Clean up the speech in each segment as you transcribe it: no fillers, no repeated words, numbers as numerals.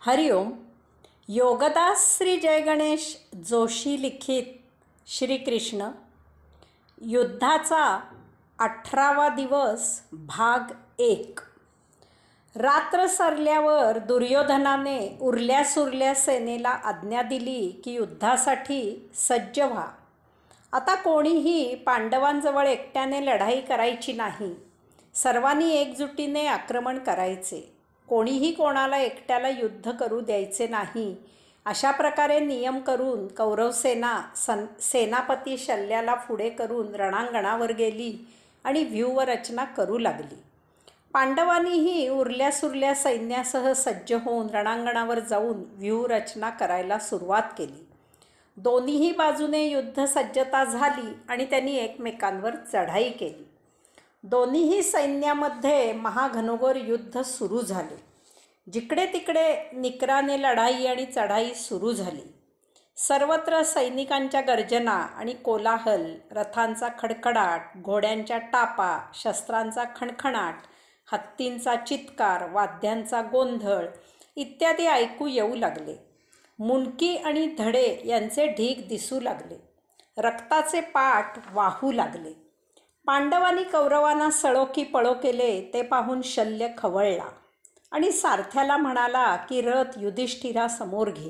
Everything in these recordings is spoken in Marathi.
हरिओम. योगदास श्री जय गणेश जोशी लिखित श्रीकृष्ण युद्धाचा 18वा दिवस भाग 1. रात्र सरल्यावर दुर्योधनाने उरल्या सुरल्या सेनेला आज्ञा दिली की युद्धासाठी सज्ज व्हा. आता कोणीही पांडवांजवळ एकट्याने लढाई करायची नाही. सर्वांनी एकजुटीने आक्रमण करायचे. कोणीही कोणाला एकट्याला युद्ध करू द्यायचे नाही. अशा प्रकारे नियम करून कौरवसेना सेनापती शल्याला पुढे करून रणांगणावर गेली आणि व्यूहरचना करू लागली. पांडवांनीही उरल्या सुरल्या सैन्यासह सज्ज होऊन रणांगणावर जाऊन व्यूहरचना करायला सुरुवात केली. दोन्हीही बाजूने युद्धसज्जता झाली आणि त्यांनी एकमेकांवर चढाई केली. दोन्हीही सैन्यामध्ये महाघनघोर युद्ध सुरू झाले. जिकडे तिकडे निकराने लढाई आणि चढाई सुरू झाली. सर्वत्र सैनिकांच्या गर्जना आणि कोलाहल, रथांचा खडखडाट, घोड्यांच्या टापा, शस्त्रांचा खणखणाट, हत्तींचा चित्कार, वाद्यांचा गोंधळ इत्यादी ऐकू येऊ लागले. मुंडकी आणि धडे यांचे ढीग दिसू लागले. रक्ताचे पाट वाहू लागले. पांडवांनी कौरवांना सळो की पळो केले ते पाहून शल्य खवळला आणि सारथ्याला म्हणाला की रथ युधिष्ठिरासमोर घे.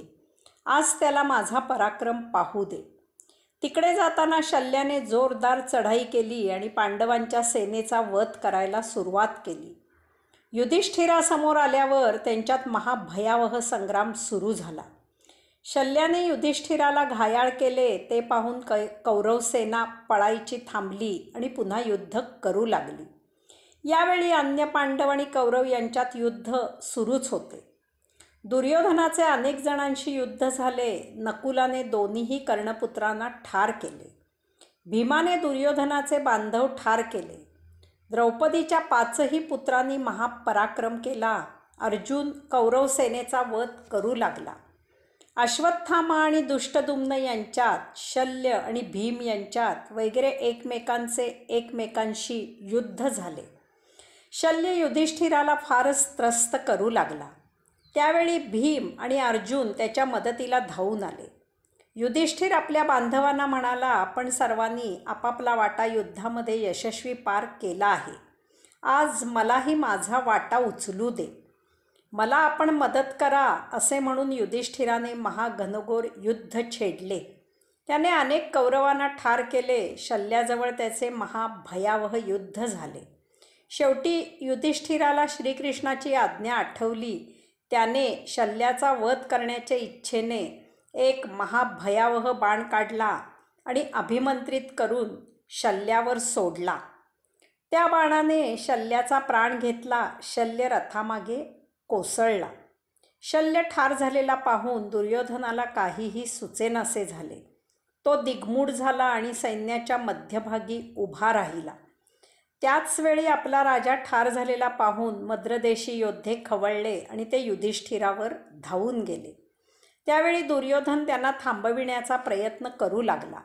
आज त्याला माझा पराक्रम पाहू दे. तिकडे जाताना शल्याने जोरदार चढाई केली आणि पांडवांच्या सेनेचा वध करायला सुरुवात केली. युधिष्ठिरासमोर आल्यावर त्यांच्यात महाभयावह संग्राम सुरू झाला. शल्याने युधिष्ठिराला घायाळ केले ते पाहून कौरवसेना पळायची थांबली आणि पुन्हा युद्ध करू लागली. यावेळी अन्य पांडव आणि कौरव यांच्यात युद्ध सुरूच होते. दुर्योधनाचे अनेक जणांशी युद्ध झाले. नकुलाने दोन्हीही कर्णपुत्रांना ठार केले. भीमाने दुर्योधनाचे बांधव ठार केले. द्रौपदीच्या 5ही पुत्रांनी महापराक्रम केला. अर्जुन कौरवसेनेचा वध करू लागला. अश्वत्थामा आणि दुष्टदुम्न यांच्यात, शल्य आणि भीम यांच्यात वगैरे एकमेकांशी युद्ध झाले. शल्य युधिष्ठिराला फारच त्रस्त करू लागला. त्यावेळी भीम आणि अर्जुन त्याच्या मदतीला धावून आले. युधिष्ठिर आपल्या बांधवांना म्हणाला, आपण सर्वांनी आपापला वाटा युद्धामध्ये यशस्वी पार केला आहे. आज मलाही माझा वाटा उचलू दे. मला आपण मदत करा. असे म्हणून युधिष्ठिराने महाघनघोर युद्ध छेडले. त्याने अनेक कौरवांना ठार केले. शल्याजवळ त्याचे महाभयावह युद्ध झाले. शेवटी युधिष्ठिराला श्रीकृष्णाची आज्ञा आठवली. त्याने शल्याचा वध करण्याच्या इच्छेने एक महाभयावह बाण काढला आणि अभिमंत्रित करून शल्यावर सोडला. त्या बाणाने शल्याचा प्राण घेतला. शल्य रथामागे कोसळला. शल्य ठार झालेला पाहून दुर्योधनाला काहीही सुचेनासे झाले. तो दिग्मूढ झाला आणि सैन्याच्या मध्यभागी उभा राहिला. त्याच वेळी आपला राजा ठार झालेला पाहून मद्रदेशी योद्धे खवळले आणि ते युधिष्ठिरावर धावून गेले. त्यावेळी दुर्योधन त्यांना थांबविण्याचा प्रयत्न करू लागला.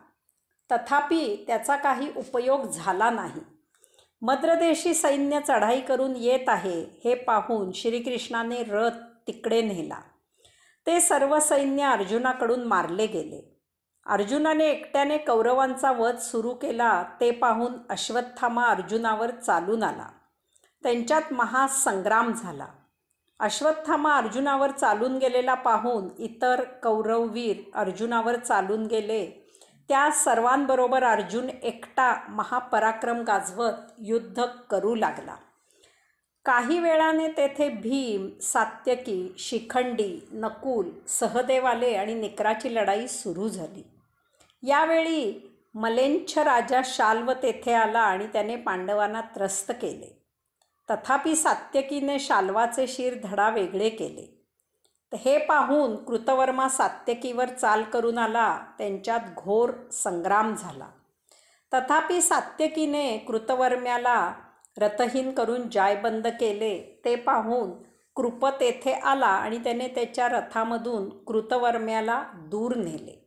तथापि त्याचा काही उपयोग झाला नाही. मद्रदेशी सैन्य चढाई करून येत आहे हे पाहून श्रीकृष्णाने रथ तिकडे नेला. ते सर्व सैन्य अर्जुनाकडून मारले गेले. अर्जुनाने एकट्याने कौरवांचा वध सुरू केला ते पाहून अश्वत्थामा अर्जुनावर चालून आला. त्यांच्यात महासंग्राम झाला. अश्वत्थामा अर्जुनावर चालून गेलेला पाहून इतर कौरववीर अर्जुनावर चालून गेले. त्या सर्वांबरोबर अर्जुन एकटा महापराक्रम गाजवत युद्ध करू लागला. काही वेळाने तेथे भीम, सात्यकी, शिखंडी, नकुल, सहदेव आले आणि निकराची लढाई सुरू झाली. यावेळी मलेच्छ राजा शाल्व तेथे आला आणि त्याने पांडवांना त्रस्त केले. तथापि सात्यकीने शाल्वाचे शिर धडा वेगळे केले. हे पाहून कृतवर्मा सात्यकीवर चाल करून आला. त्यांच्यात घोर संग्राम झाला. तथापि सात्यकीने कृतवर्म्याला रथहीन करून जायबंद केले. ते पाहून कृप तेथे आला आणि त्याने त्याच्या रथामधून कृतवर्म्याला दूर नेले.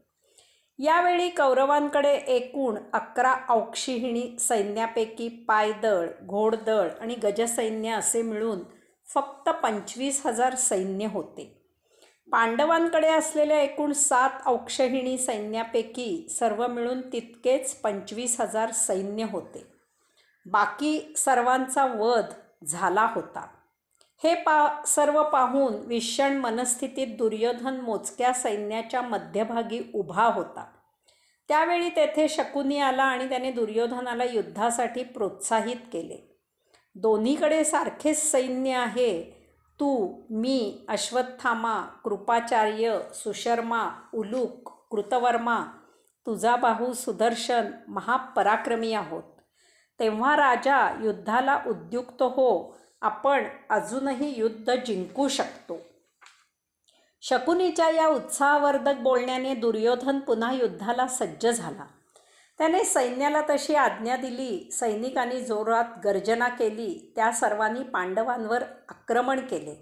यावेळी कौरवांकडे एकूण 11 औक्षहिणी सैन्यापैकी पायदळ, घोडदळ आणि गजसैन्य असे मिळून फक्त 25,000 सैन्य होते. पांडवांकडे असलेल्या एकूण 7 औक्षहिणी सैन्यापैकी सर्व मिळून तितकेच 25,000 सैन्य होते. बाकी सर्वांचा वध झाला होता. हे सर्व पाहून विषण मनस्थितीत दुर्योधन मोजक्या सैन्याच्या मध्यभागी उभा होता. त्यावेळी तेथे शकुनी आला आणि त्याने दुर्योधनाला युद्धासाठी प्रोत्साहित केले. दोन्हीकडे सारखेच सैन्य आहे. तू, मी, अश्वत्थामा, कृपाचार्य, सुशर्मा, उलूक, कृतवर्मा, तुझा बाहू सुदर्शन महापराक्रमी आहोत. तेव्हा राजा युद्धाला उद्युक्त हो. आपण अजूनही युद्ध जिंकू शकतो. शकुनीच्या या उत्साहवर्धक बोलण्याने दुर्योधन पुन्हा युद्धाला सज्ज झाला. त्याने सैन्याला तशी आज्ञा दिली. सैनिकांनी जोरात गर्जना केली. त्या सर्वांनी पांडवांवर आक्रमण केले.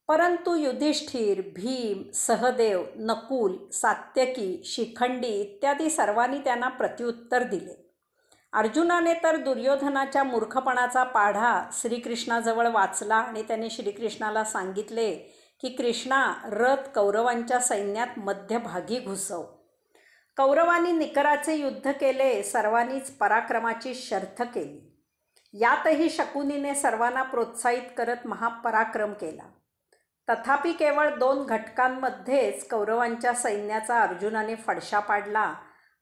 परंतु युधिष्ठिर, भीम, सहदेव, नकुल, सात्यकी, शिखंडी इत्यादी सर्वांनी त्यांना प्रत्युत्तर दिले. अर्जुनाने तर दुर्योधनाच्या मूर्खपणाचा पाढा श्रीकृष्णाजवळ वाचला आणि त्याने श्रीकृष्णाला सांगितले की कृष्णा, रथ कौरवांच्या सैन्यात मध्यभागी घुसव. कौरवांनी निकराचे युद्ध केले. सर्वांनीच पराक्रमाची शर्थ केली. यातही शकुनीने सर्वांना प्रोत्साहित करत महापराक्रम केला. तथापि केवळ 2 घटकांमध्येच कौरवांच्या सैन्याचा अर्जुनाने फडशा पाडला.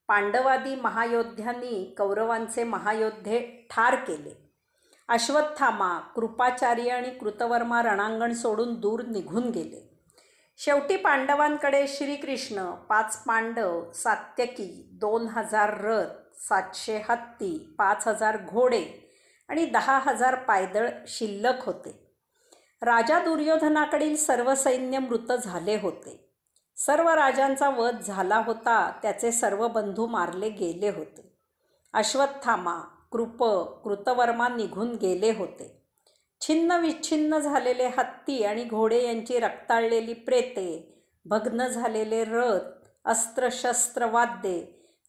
पांडवादी महायोद्ध्यांनी कौरवांचे महायोद्धे ठार केले. अश्वत्थामा, कृपाचार्य आणि कृतवर्मा रणांगण सोडून दूर निघून गेले. शेवटी पांडवांकडे श्रीकृष्ण, 5 पांडव, सात्यकी, 2000 रथ, 700 हत्ती, 5000 घोडे आणि 10,000 पायदळ शिल्लक होते. राजा दुर्योधनाकडील सर्व सैन्य मृत झाले होते. सर्व राजांचा वध झाला होता. त्याचे सर्व बंधू मारले गेले होते. अश्वत्थामा, कृतवर्मा निघून गेले होते. छिन्न विच्छिन्न झालेले हत्ती आणि घोडे यांची रक्ताळलेली प्रेते, भग्न झालेले रथ, अस्त्रशस्त्र वाद्ये,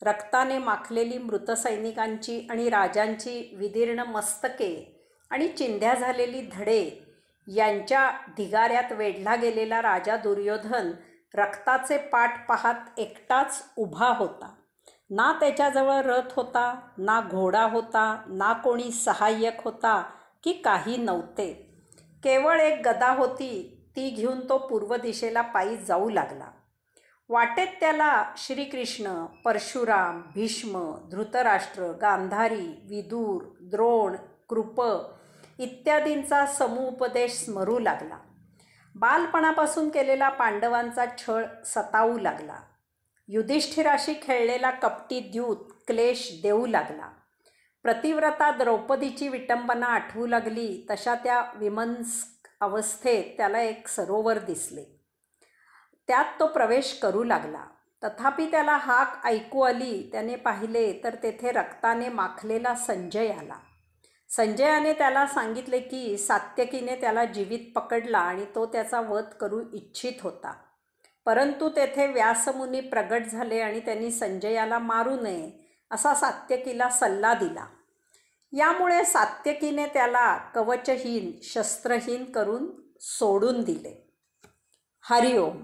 रक्ताने माखलेली मृत सैनिकांची आणि राजांची विदीर्ण मस्तके आणि चिंध्या झालेली धडे यांच्या ढिगाऱ्यात वेढला गेलेला राजा दुर्योधन रक्ताचे पाठ पाहत एकटाच उभा होता. ना त्याच्याजवळ रथ होता, ना घोडा होता, ना कोणी सहाय्यक होता की काही नव्हते. केवळ एक गदा होती. ती घेऊन तो पूर्व दिशेला पायी जाऊ लागला. वाटेत त्याला श्रीकृष्ण, परशुराम, भीष्म, धृतराष्ट्र, गांधारी, विदूर, द्रोण, कृप इत्यादींचा समुपदेश स्मरू लागला. बालपणापासून केलेला पांडवांचा छळ सतावू लागला. युधिष्ठिराशी खेळलेला कपटी द्यूत क्लेश देऊ लागला. प्रतिव्रता द्रौपदीची विटंबना आठवू लागली. तशा त्या विमनस्क अवस्थेत त्याला एक सरोवर दिसले. त्यात तो प्रवेश करू लागला. तथापि त्याला हाक ऐकू आली. त्याने पाहिले तर तेथे रक्ताने माखलेला संजय आला. संजयाने त्याला सांगितले की सात्यकीने त्याला जीवित पकडला आणि तो त्याचा वध करू इच्छित होता. परंतु तेथे व्यासमुनी प्रगट झाले आणि त्यांनी संजयाला मारू नये असा सात्यकीला सल्ला दिला. यामुळे सात्यकीने त्याला कवचहीन, शस्त्रहीन करून सोडून दिले. हरिओम.